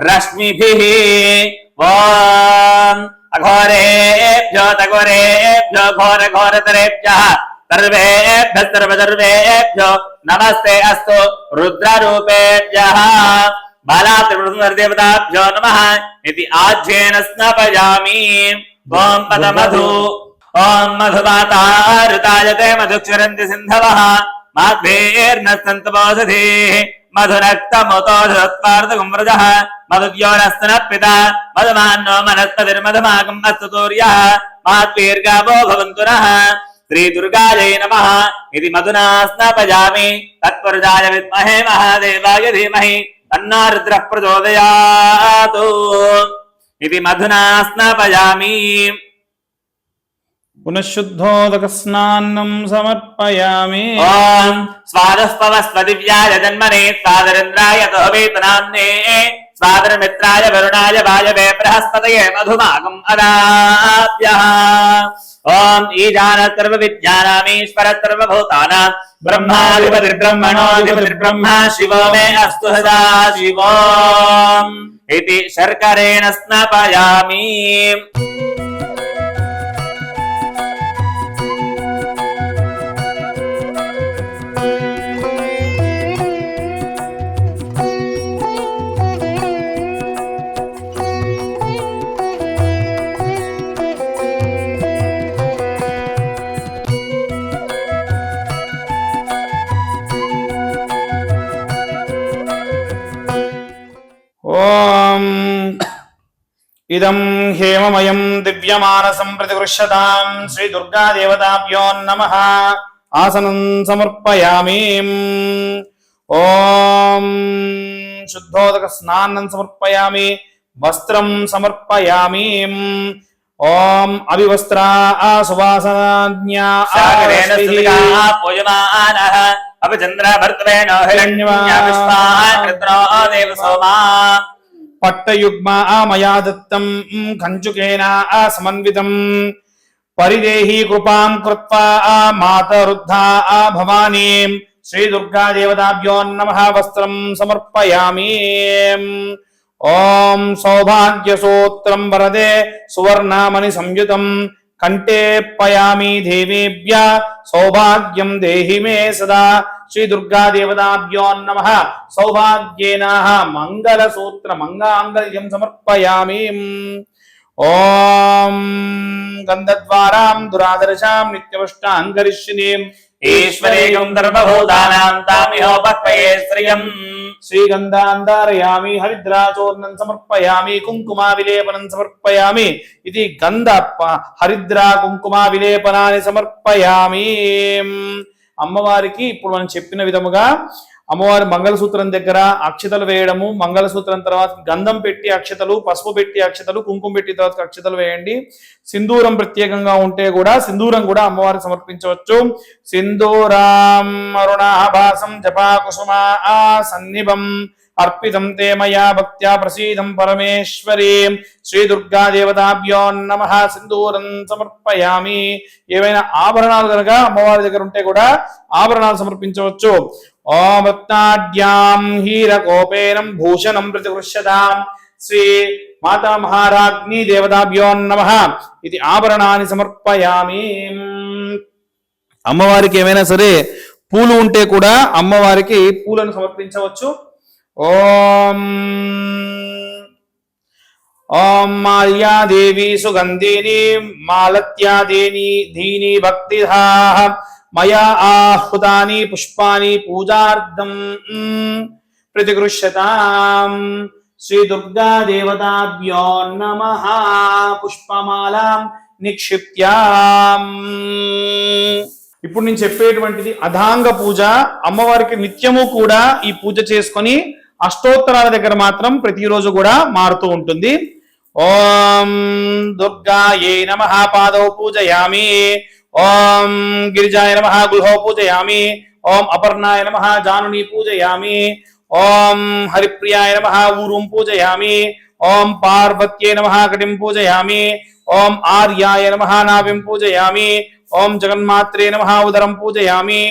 S2: రశ్మిభిః. ఓం అఘోరేభ్యో తఘోరేభ్యో ఘోరఘోరతరేభ్యః సర్వేభ్యః సర్వసర్వేభ్యో నమస్తే అస్తు రుద్రరూపేభ్యః. బాలాత్రిపురసుందరదేవతాభ్యో నమః. ఇది ఆజ్యేన స్నాపయామి. ఓం పదమధు. ఓం మధుమాతారుతాయతే మధుక్షరంతి సింధవః మాధ్వేర్నస్తంతమోషధీః మధురక్తముతోషత్వార్ధగుమ్రజః మధుద్యోనస్తనపిత మధుమాన్నో మనస్పతిర్మధుమాకం అస్తు సూర్యః మాద్వీర్గావో భవంతు నః. శ్రీ దుర్గాయై నమః. ఇది మధునా స్నాపయామి. తత్పురుషాయ విద్మహే మహాదేవాయ ధీమహి తన్నో రుద్రః ప్రచోదయాత్. ఇది మధునా స్నాపయామి.
S1: పునఃశుద్ధోదక స్నానం సమర్పయామి.
S2: ఓం స్వాదస్పవస్వ దివ్యాయ జన్మనే స్వాదరేంద్రాయ తోవేతనామ్నే స్వాదరమిత్రాయ వరుణాయ వాయవే బృహస్పతయే మధుమాగం అదాభ్యః. ఓం ఈశాన సర్వ విద్యానామీశ్వర సర్వభూతానాం బ్రహ్మాధిపతిర్బ్రహ్మణోధిపతిర్బ్రహ్మ శివో మే అస్తు సదా శివోం. ఇది శర్కరేణ స్నాపయామి.
S1: ఓం ఇదం హేమమయం దివ్యమానసం ప్రతిగృహ్యతాం శ్రీ దుర్గా దేవతాభ్యో నమః. ఆసనం సమర్పయామి. ఓం శుద్ధోదక స్నానం సమర్పయామి. వస్త్రం సమర్పయామి. ఓం అవివస్త్రా సువాసనాజ్ఞా
S2: సాగరేణ స్థితికా పూజమానః అపచంద్ర భర్తవేనో హిరణ్యవాణ్యా విశ్వాకృత్రో దేవ సోమా.
S1: పట్టయుగ్మ మయా దత్తం కంచుకేన సమన్వితం పరిదేహి కృపాం కృత్వా మాతరుద్ధా భవానీ. శ్రీ దుర్గా దేవతాభ్యో నమః. వస్త్రం సమర్పయామి. ఓం సౌభాగ్యసూత్రం వరదే సువర్ణమణి సంయుతం కంఠేపయామి. దేవేభ్య సౌభాగ్యం దేహి మే సదా. శ్రీ దుర్గా దేవతాభ్యో నమః. సౌభాగ్యేన మంగళసూత్ర మంగాంగల్యం సమర్పయామి. ఓం గంధద్వారాం దురాదర్శాం నిత్యపుష్టాం కరిష్యనీం
S2: ఈశ్వరేయం సర్వభూతానాం తామిహోపక్వయే శ్రియం.
S1: శ్రీగంధాంధారయామి. హరిద్రాచూర్ణం సమర్పయామి. కుంకుమా విలేపనం సమర్పయామి. ఇది గంధ హరిద్రా కుంకుమా విలేపనాన్ని సమర్పయామి. అమ్మవారికి ఇప్పుడు మనం చెప్పిన విధముగా అమ్మవారి మంగళసూత్రం దగ్గర అక్షతలు వేయడము, మంగళసూత్రం తర్వాత గంధం పెట్టి అక్షతలు, పసుపు పెట్టి అక్షతలు, కుంకుమ పెట్టి తర్వాత అక్షతలు వేయండి. సింధూరం ప్రత్యేకంగా ఉంటే కూడా సింధూరం కూడా అమ్మవారికి సమర్పించవచ్చు. సింధూరాం అరుణాభాసం జపా కుసుమా సన్నిభం అర్పితం తే మయా భక్త్యా ప్రసీదం పరమేశ్వరీ. శ్రీ దుర్గా దేవతాభ్యో నమః. సింధూరం సమర్పయామి. ఏవైనా ఆభరణాలు కనుక అమ్మవారి దగ్గర ఉంటే కూడా ఆభరణాలు సమర్పించవచ్చు. ఓం రత్నాఢ్యాం హీరకోపేనం భూషణం ప్రతిగృహ్యతాం శ్రీ మాతా మహారాజ్ఞీ దేవతాభ్యో నమః. ఇది ఆభరణాన్ని సమర్పయామి. అమ్మవారికి ఏమైనా సరే పూలు ఉంటే కూడా అమ్మవారికి పూలను సమర్పించవచ్చు. ఓం ఓం మాల్యాదేవి సుగంధిని మాలత్యాదేని ధీని భక్తిధాః మయా ఆహుతాని పుష్పాని పూజార్థం ప్రతిగృహ్యతాం. శ్రీ దుర్గా దేవతాభ్యో నమః. పుష్పమాలాం నిక్షిప్యాం. ఇప్పుడు నేను చెప్పేటువంటిది అధాంగ పూజ. అమ్మవారికి నిత్యము కూడా ఈ పూజ చేసుకొని అష్టోత్తరాల దగ్గర మాత్రం ప్రతిరోజు కూడా మారుతూ ఉంటుంది. ఓం దుర్గాయై నమః పాదౌ పూజయామి. ఓం గిరిజాయ నమః గుల్హౌ పూజయామి. ఓం అపర్ణాయ నమః జానుని పూజయామి. ఓం హరిప్రియాయ నమః ఊరుం పూజయామి. ఓం పార్వత్యై నమః కటిం పూజయామి. ఓం ఆర్యాయ నమః నాభిం పూజయామి. ఓం జగన్మాత్రే నమః ఉదరం పూజయామి.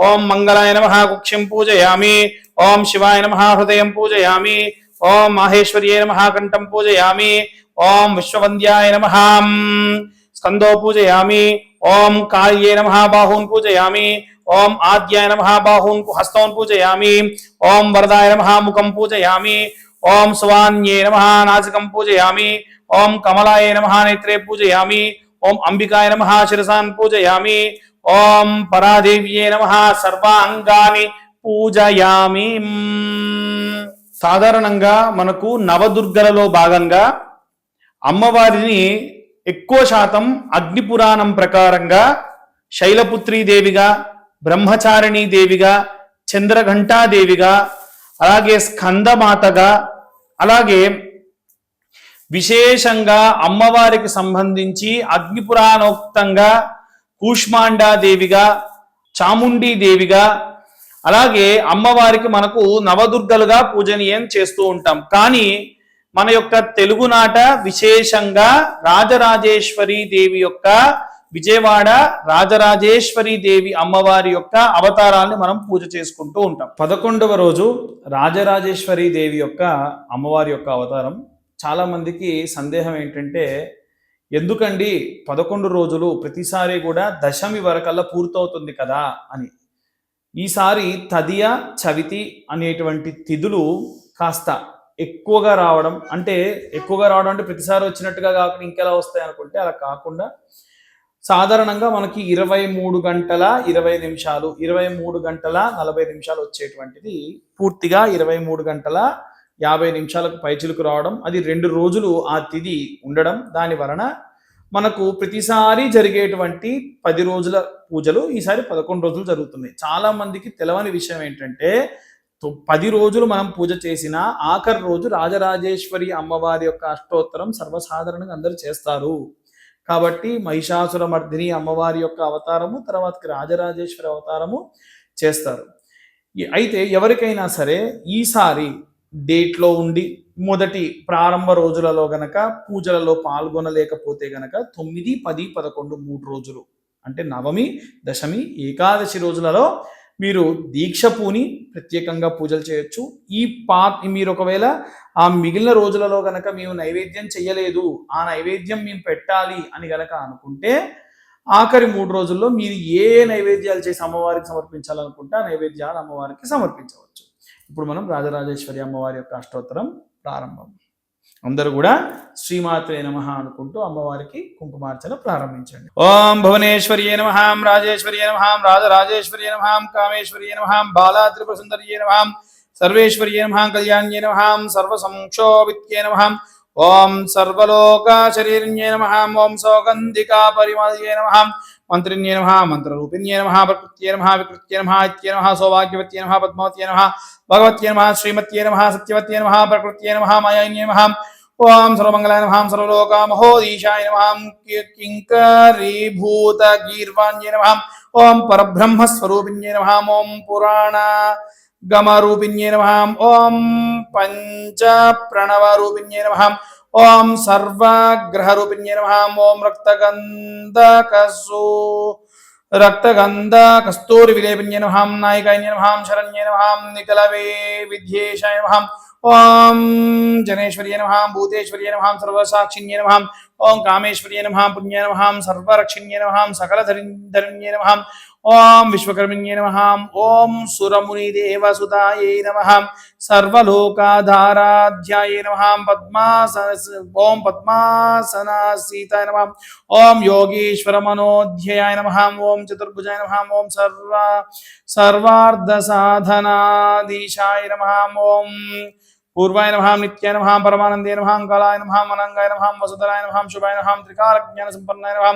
S1: ఓం మంగళాయ నమః కుక్షిం పూజయామి. ఓం శివాయ నమః హృదయం పూజయామి. ఓం మాహేశ్వర్యే నమః కంఠం పూజయామి. ఓం విశ్వవంద్యాయ నమః స్కందో పూజయామి. ఓం కాళ్యే నమః బాహూన్ పూజయామి. ఓం ఆద్యాయ నమః బాహూన్ హస్తౌన్ పూజయామి. ఓం వరదాయ నమః ముఖం పూజయామి. ఓం సువాన్యే నమః నాసికం పూజయామి. ఓం కమలాయ నమః నేత్రే పూజయామి. ఓం అంబికాయ నమః శిరసాన్ పూజయామి. ఓం పరాదేవ్యే నమః సర్వాంగాని పూజయామి. సాధారణంగా మనకు నవదుర్గలలో భాగంగా అమ్మవారిని ఎక్కువ శాతం అగ్ని పురాణం ప్రకారంగా శైలపుత్రీ దేవిగా, బ్రహ్మచారిణీ దేవిగా, చంద్రఘంటాదేవిగా, అలాగే స్కందమాతగా, అలాగే విశేషంగా అమ్మవారికి సంబంధించి అగ్ని పురాణోక్తంగా కూష్మాండాదేవిగా, చాముండీ దేవిగా, అలాగే అమ్మవారికి మనకు నవదుర్గలుగా పూజనీయం చేస్తూ ఉంటాం. కానీ మన యొక్క తెలుగునాట విశేషంగా రాజరాజేశ్వరి దేవి యొక్క విజయవాడ రాజరాజేశ్వరి దేవి అమ్మవారి యొక్క అవతారాన్ని మనం పూజ చేసుకుంటూ ఉంటాం. 11వ రోజు రాజరాజేశ్వరి దేవి యొక్క అమ్మవారి యొక్క అవతారం. చాలా మందికి సందేహం ఏంటంటే, ఎందుకండి 11 రోజులు ప్రతిసారి కూడా దశమి వరకల్లా పూర్తవుతుంది కదా అని. ఈసారి తదియ చవితి అనేటువంటి తిథులు కాస్త ఎక్కువగా రావడం అంటే ప్రతిసారి వచ్చినట్టుగా కాకుండా ఇంకెలా వస్తాయి అనుకుంటే అలా కాకుండా సాధారణంగా మనకి 23 గంటల 20 నిమిషాలు 23 గంటల 40 నిమిషాలు వచ్చేటువంటిది పూర్తిగా 23 గంటల 50 నిమిషాలకు పైచిలుకు రావడం. అది 2 రోజులు ఆ తిథి ఉండడం. దాని వలన మనకు ప్రతిసారి జరిగేటువంటి 10 రోజుల పూజలు ఈసారి 11 రోజులు జరుగుతున్నాయి. చాలా మందికి తెలవని విషయం ఏంటంటే 10 రోజులు మనం పూజ చేసిన ఆఖరి రోజు రాజరాజేశ్వరి అమ్మవారి యొక్క అష్టోత్తరం సర్వసాధారణంగా అందరూ చేస్తారు. కాబట్టి మహిషాసుర మర్దిని అమ్మవారి యొక్క అవతారము, తర్వాతకి రాజరాజేశ్వరి అవతారము చేస్తారు. అయితే ఎవరికైనా సరే ఈసారి డేట్లో ఉండి మొదటి ప్రారంభ రోజులలో గనక పూజలలో పాల్గొనలేకపోతే గనక 9, 10, 11 3 రోజులు అంటే నవమి, దశమి, ఏకాదశి రోజులలో మీరు దీక్ష పూని ప్రత్యేకంగా పూజలు చేయొచ్చు. మీరు ఒకవేళ ఆ మిగిలిన రోజులలో గనక మేము నైవేద్యం చెయ్యలేదు, ఆ నైవేద్యం మేము పెట్టాలి అని గనక అనుకుంటే ఆఖరి 3 రోజుల్లో మీరు ఏ నైవేద్యాలు చేసి అమ్మవారికి సమర్పించాలనుకుంటే ఆ నైవేద్యాలు అమ్మవారికి సమర్పించవచ్చు. ఇప్పుడు మనం రాజరాజేశ్వరి అమ్మవారి యొక్క అష్టోత్తరం ప్రారంభం. అందరూ కూడా శ్రీమాత్రే నమః అనుకుంటూ అమ్మవారికి కుంకుమార్చన ప్రారంభించండి. ఓం భువనేశ్వర్యే నమః, రాజేశ్వర్యే నమః, రాజరాజేశ్వర్యే నమః, కామేశ్వర్యే నమః, బాలా త్రిపుర సుందర్యే నమః, సర్వేశ్వర్యే నమః, కళ్యాణ్యే నమః, సర్వసంక్షోభిత్యే నమః, ఓం సర్వలోకశరీర్యే నమః, ఓం సౌగంధికా పరిమళయే నమః, మంత్రిణ్యే నమః, మంత్రరూపిణ్యే నమః, ప్రకృత్యే నమః, వికృత్యే నమః, ఇత్యే నమః, సౌభాగ్యవత్యే నమః, పద్మావత్యే నమః, భగవత్యే నమః, శ్రీమత్యే నమః, సత్యవత్యే నమః, ప్రకృత్యే నమః, మాయాన్యే నమః, ఓం సర్వమంగళాయ నమః, సర్వలోకమహోదీశాయ నమః, కింకరీభూత గీర్వాణ్యే నమః, ఓం పరబ్రహ్మస్వరూపిణ్యే నమః, ఓం పురాణగమరూపిణ్యే నమః, ఓం పంచప్రణవరూపిణ్యే నమః, ఓం సర్వగ్రహరూపిణ్యే నమః, ఓం రక్తగంధ కస్తూరి నమః, నాయికాయ నమః, శరణ్యే నమః, నికలవే విద్యేశాయ నమః, ఓం జనేశ్వర్యే నమః, భూతేశ్వర్యే నమః, సర్వసాక్షిణ్యే నమః, ఓం కామేశ్వర్యే నమః, పుణ్యే నమః, సర్వరక్షిణ్యే నమః, సకలధరణ్యే నమః, ఓం విశ్వకర్మణ్యే నమః, ఓం సురమునిదేవసుతాయే నమః, సర్వలోకాధారాధ్యాయే నమః, ఓం పద్మాసనాసీతాయ నమః, ఓం యోగీశ్వర మనోధ్యాయ నమః, ఓం చతుర్భుజాయ నమః, ఓం సర్వార్థసాధనాధీశాయ నమః, ఓం పూర్వాయ నమః నిత్యాయ నమః పరమానందే నమః కాలాయ నమః అనంగాయ నమః వసుధరాయ నమః శుభాయ నమః త్రికాలజ్ఞాన సంపన్నాయ నమః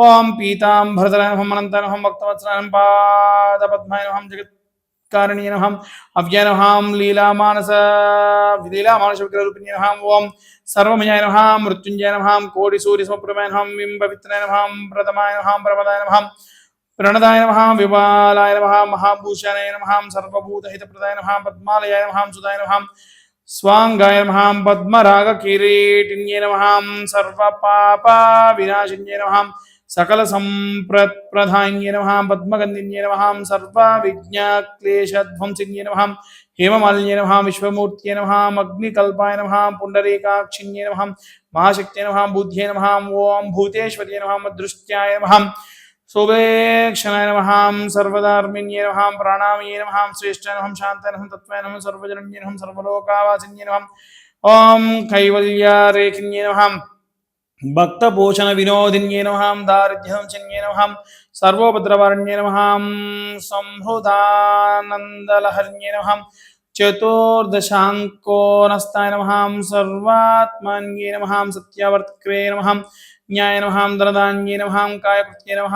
S1: ఓం పీతాంబరధరాయ నమః అనంతాయ నమః భక్తవత్సలాయ నమః పాదపద్మాయ నమః జగత్కారణీయ నమః అవ్యయ నమః లీలామానస విక్రరూపిణ్యై నమః ఓం సర్వమయాయ నమః మృత్యుంజయ నమః కోటి సూర్య సమప్రభాయ నమః బింబవిత్రాయ నమః ప్రథమాయ నమః ప్రమదాయ నమః ప్రణదాయ నమః వివాలాయ నమః మహాభూషణాయ నమః సర్వభూతహితప్రదాయ నమః పద్మాలయాయ నమః సుధాయ నమః స్వాంగాయ నమః పద్మరాగ కిరీటిన్యై నమః సర్వపాప వినాశిన్యై నమః సకల సంప్రదాన్యై నమః పద్మగంధిన్యై నమః సర్వ విజ్ఞక్లేశధ్వంసిన్యై నమః హేమమాలిన్యై నమః విశ్వమూర్త్యై నమః అగ్నికల్పాయ నమః పుండరీకాక్షిన్యై నమః మహాశక్త్యై నమః బుద్ధ్యై నమః ఓం భూతేశ్వర్యై నమః దృష్ట్యాయ నమః శోభేక్షణాయ నమః సర్వధర్మిణ్యై నమః ప్రాణామయే నమః శ్రేష్ఠాయ నమః శాంతాయ నమః తత్వాయ నమః సర్వజనన్యై నమః సర్వలోకావాసిన్యై నమః ఓం కైవల్యరేఖిన్యై నమః భక్తపోషణ వినోదిన్యై నమః దారిద్ర్యసంశన్యై నమః సర్వోపద్రవారణ్యై నమః సంహృదానందలహర్యై నమః చతుర్దశాంకోనస్తాయ నమః సర్వాత్మన్యై నమః సత్యవర్తక్రే నమః న్యాయ నమః ధనధాన్యై నమః కాయకృత్యై నమః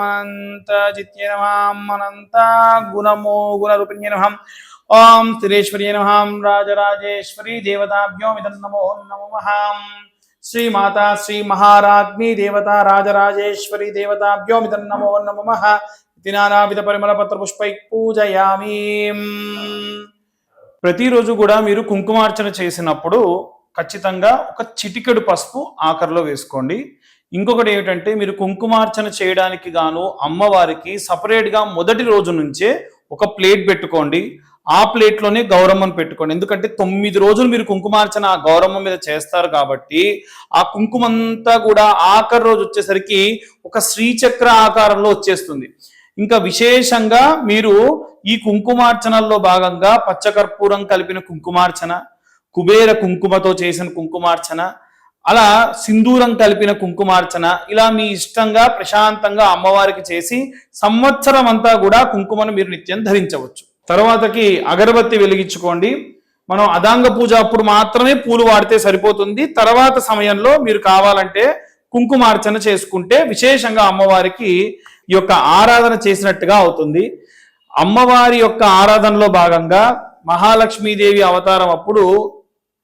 S1: అనంతజిత్యై నమః అనంత గుణరూపిణ్యై నమః ఓం స్థిరేశ్వర్యై నమః రాజరాజేశ్వరీ దేవతాభ్యో మిదం నమో నమః శ్రీమాతా శ్రీ మహారాజ్ఞీ దేవత రాజరాజేశ్వరీ దేవతాభ్యో మిదం నమో నమః ఇతి నానావిధ పరిమళ పత్ర పుష్పై పూజయామి. ప్రతిరోజు కూడా మీరు కుంకుమార్చన చేసినప్పుడు ఖచ్చితంగా ఒక చిటికెడు పసుపు ఆఖరిలో వేసుకోండి. ఇంకొకటి ఏమిటంటే మీరు కుంకుమార్చన చేయడానికి గాను అమ్మవారికి సపరేట్గా మొదటి రోజు నుంచే ఒక ప్లేట్ పెట్టుకోండి. ఆ ప్లేట్లోనే గౌరమ్మను పెట్టుకోండి. ఎందుకంటే 9 రోజులు మీరు కుంకుమార్చన ఆ గౌరమ్మ మీద చేస్తారు కాబట్టి ఆ కుంకుమంతా కూడా ఆఖరి రోజు వచ్చేసరికి ఒక శ్రీచక్ర ఆకారంలో వచ్చేస్తుంది. ఇంకా విశేషంగా మీరు ఈ కుంకుమార్చనల్లో భాగంగా పచ్చకర్పూరం కలిపిన కుంకుమార్చన, కుబేర కుంకుమతో చేసిన కుంకుమార్చన, అలా సింధూరం కలిపిన కుంకుమార్చన, ఇలా మీ ఇష్టంగా ప్రశాంతంగా అమ్మవారికి చేసి సంవత్సరం అంతా కూడా కుంకుమను మీరు నిత్యం ధరించవచ్చు. తర్వాతకి అగరబత్తి వెలిగించుకోండి. మనం అదాంగ పూజ అప్పుడు మాత్రమే పూలు వాడితే సరిపోతుంది. తర్వాత సమయంలో మీరు కావాలంటే కుంకుమార్చన చేసుకుంటే విశేషంగా అమ్మవారికి ఈ యొక్క ఆరాధన చేసినట్టుగా అవుతుంది. అమ్మవారి యొక్క ఆరాధనలో భాగంగా మహాలక్ష్మీదేవి అవతారం అప్పుడు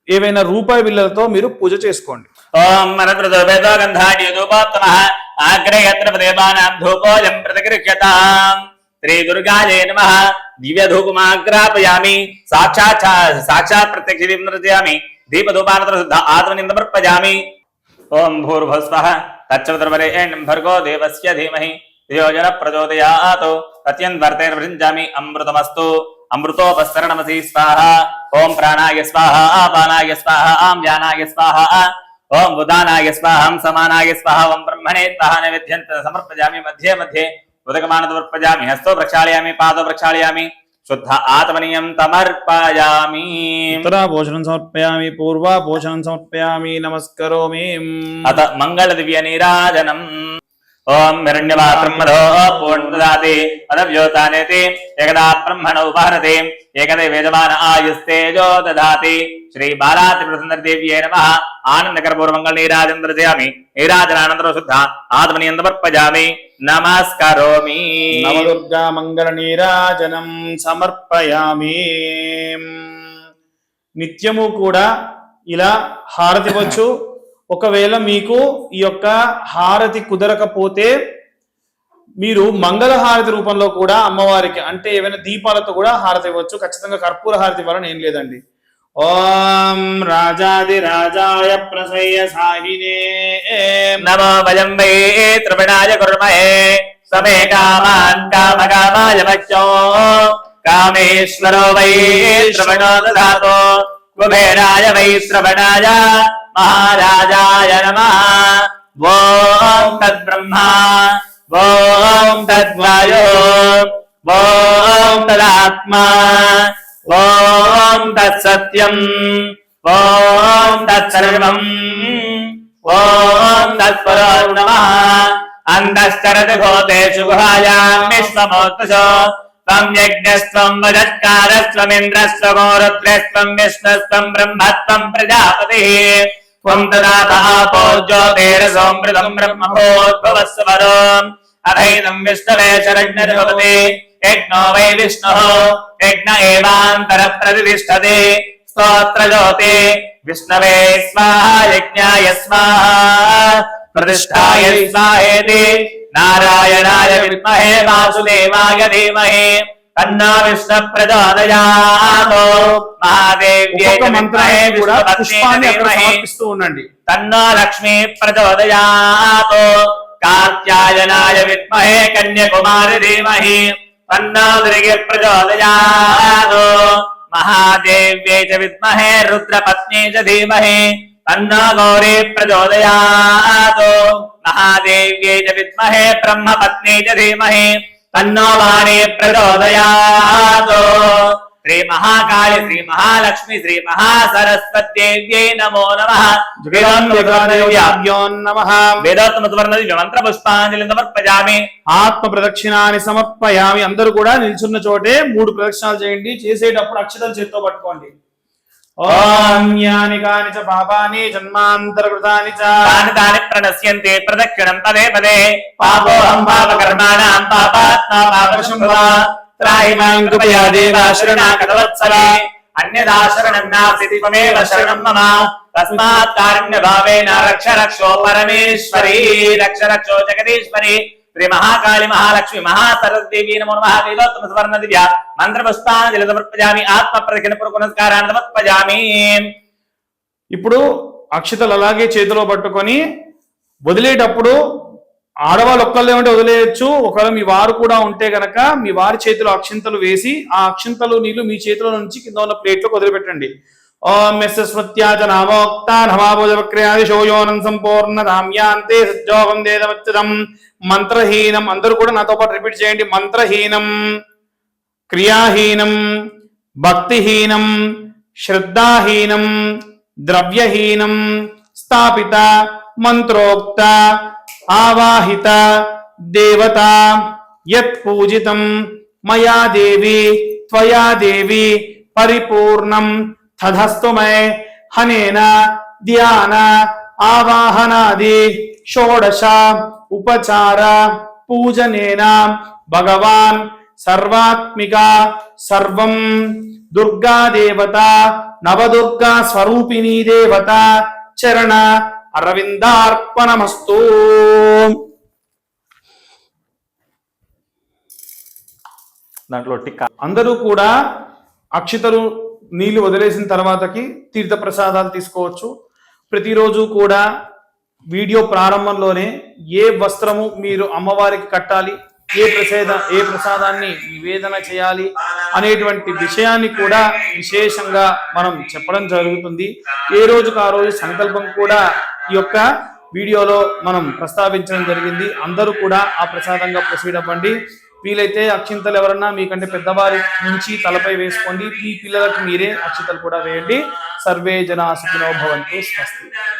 S1: ఏవైనా రూపాయి బిళ్ళలతో మీరు పూజ చేసుకోండి.
S2: ఓం శ్రీ దుర్గాయే నమః దివ్య ధూపమాగ్రాపయామి సాక్షాత్ ప్రత్యక్ష నృత్యామి దీపధూపానంతర శుద్ధ ఆత్మనిందమర్పయామి. ఓం భూర్భువః తచ్చవితుర్వరేణ్యం భర్గో దేవస్య ధీమహి ధియో యో ప్రచోదయాత్ తత్యన్వర్తేర్వృంజామి అమృతమస్తు అమృతోపస్తరణమసి స్వాహ. ఓం ప్రాణాయ స్వాహ అపానాయ స్వాహ ఆం వ్యానాయ స్వాహ ఓం ఉదానాయ స్వాహం సమానాయ స్వాహ ఓం బ్రహ్మణే స్వాహ నైవేద్యం సమర్పయామి. మధ్యే మధ్యే ఉదకమానతమర్పయామి. హస్తో ప్రక్షాళయామి పాదో ప్రక్షాళయామి శుద్ధ ఆత్మనీయం సమర్పయామి.
S1: ఉత్తరా భోజనం సమర్పయామి పూర్వా భోజనం సమర్పయామి నమస్కరోమి.
S2: అత మంగళ దివ్య నీరాజనం. ఓం హిరణ్యపాత్రం మధో పూర్ణదదాతి పదవ్యోతానేతి ఏకదా బ్రహ్మణ ఉపహరతి ఏకదే వేదమాన ఆయుస్తేజో దదాతి. శ్రీ బాలా త్రిపురసుందరీదేవ్యై నమః. ఆనందకరపూర్వమంగళ నీరాజనం దర్శయామి. నీరాజనానంతరం శుద్ధ ఆత్మనీయం సమర్పయామి. నమస్కరోమి.
S1: నవదుర్గా మంగళ నీరాజనం సమర్పయామి. నిత్యము కూడా ఇలా హారతి ఇవ్వచ్చు. ఒకవేళ మీకు ఈ యొక్క హారతి కుదరకపోతే మీరు మంగళ హారతి రూపంలో కూడా అమ్మవారికి అంటే ఏవైనా దీపాలతో కూడా హారతి ఇవ్వచ్చు. ఖచ్చితంగా కర్పూర హారతి ఇవ్వాలని ఏం లేదండి. ఓం రాజాది రాజాయ ప్రసయ్య సాహినే
S2: నమో వయం వై త్రివిణాయ కుర్మహే సమే కామాన్ కామకామాయ మహ్యో కామేశ్వరో వై త్రివిణో దదాతు కుబేరాయ వై శ్రవణాయ మహారాజాయ నమః. ఓం తద్బ్రహ్మా ఓం తద్వాయో ఓం తదాత్మా ఓం తత్సత్యం ఓం తత్సర్వం ఓం తత్పరో నమః. అంతశ్చరతి భూతేషు గుహాయాం విశ్వమోత్తశో त्वं यज्ञस्त्वं वजत्कारस्त्वमिन्द्रस्त्वं रुद्रस्त्वं विष्णुस्त्वं ब्रह्मस्त्वं प्रजापतिः त्वं तदातः आपो ज्योतिरसोऽमृतं ब्रह्मभूद्भुवस्वरम् अभैदं विष्णवे शरण्यर्भवते यज्ञो वै विष्णुः यज्ञ एवान्तरः प्रतिष्ठते स्तोत्र ज्योते विष्णवे स्वाहा यज्ञाय स्वाहा प्रतिष्ठाय स्वाहेति नारायणाय विद्महे वासुदेवाय धीमहि तन्नो विष्णु प्रचोदयात् महादेव्यै च विद्महे विष्णुपत्नी धीमहि तन्नो लक्ष्मी प्रचोदयात् कात्यायनाय विद्महे कन्याकुमारी धीमहि तन्नो दुर्गे प्रचोदयात् महादेव्यै च विद्महे रुद्रपत्नी च धीमहि तन्नो गौरी प्रचोदयात् महादेव्यै च विद्महे ब्रह्मपत्नी च धीमहि तन्नो वाणी प्रचोदयात् श्री महाकाली श्री महालक्ष्मी श्री महासरस्वत्यै नमो नमः
S1: नमः
S2: మంత్ర పుష్పాంజలి సమర్పయామి
S1: ఆత్మ ప్రదక్షిణాన్ని సమర్పయామి అందరూ కూడా నిల్చున్న చోటే 3 ప్రదక్షిణాలు చేయండి చేసేటప్పుడు అక్షతలు చేత్తో పట్టుకోండి ఓం యాని కాని చ పాపాని జన్మాంతరకృతాని చ
S2: తాని తాని ప్రణశ్యంతే ప్రదక్షిణం పదే పదే పాపోహం పాపకర్మాణాం పాపాత్మా పాపశంభవ త్రాహి మాం కృపయా దేవా శరణాగతవత్సలా అన్యదా శరణం నాస్తి త్వమేవ శరణం మమ తస్మాత్ కారుణ్య భావేన రక్ష రక్షో పరమేశ్వరీ రక్ష రక్షో జగదీశ్వరి శ్రీ మహాకాళి మహాలక్ష్మి మహాసరస్వతీ నమో నమః వేదోత్తమ సువర్ణ దివ్య మంత్ర పుష్పాంజలి సమర్పయామి ఆత్మ ప్రదక్షిణ పూర్వక నమస్కారాన్ని సమర్పయామి.
S1: ఇప్పుడు అక్షతలు అలాగే చేతిలో పట్టుకొని వదిలేటప్పుడు ఆడవాళ్ళు ఒక్కళ్ళే ఉంటే వదిలేయచ్చు. ఒకవేళ మీ వారు కూడా ఉంటే గనక మీ వారి చేతిలో అక్షింతలు వేసి ఆ అక్షింతలు నీళ్లు మీ చేతిలో నుంచి కింద ఉన్న ప్లేట్లోకి వదిలిపెట్టండి. ఓం యస్వత్యాజ నామోక్త నమాభోజవక్రయాది శోయోనం సంపూర్ణ రామ్యాంతే సజ్జోగం దేదవచ్చదం మంత్రహీనం. అందరూ కూడా నాతో పాటు రిపీట్ చేయండి. మంత్రహీనం, క్రియాహీనం, భక్తిహీనం, శ్రద్ధాహీనం, ద్రవ్యహీనం, స్థాపిత, మంత్రోక్త, ఆవాహిత దేవత యత్ పూజితం మయా దేవి త్వయా దేవి పరిపూర్ణం తదస్తు మే హనేన ధ్యాన ఆవాహనాది షోడశ ఉపచార పూజనేన భగవాన్ సర్వాత్మిక సర్వం దుర్గా దేవత నవదుర్గా స్వరూపిణీ దేవత చరణ అరవిందార్పణమస్తు. దాంట్లో టిక్క అందరూ కూడా అక్షతలు నీళ్లు వదిలేసిన తర్వాతకి తీర్థ ప్రసాదాలు తీసుకోవచ్చు. ప్రతిరోజు కూడా వీడియో ప్రారంభంలోనే ఏ వస్త్రము మీరు అమ్మవారికి కట్టాలి, ఏ ప్రసాదాన్ని నివేదన చేయాలి అనేటువంటి విషయాన్ని కూడా విశేషంగా మనం చెప్పడం జరుగుతుంది. ఏ రోజుకు ఆ రోజు సంకల్పం కూడా ఈ యొక్క వీడియోలో మనం ప్రస్తావించడం జరిగింది. అందరూ కూడా ఆ ప్రసాదంగా ప్రొసీడ్ అవ్వండి. వీలైతే అక్షింతలు ఎవరన్నా మీకంటే పెద్దవారి నుంచి తలపై వేసుకోండి. మీ పిల్లలకు మీరే అక్షింతలు కూడా వేయండి. సర్వే జనా సుఖినో భవంతు. స్వస్తి.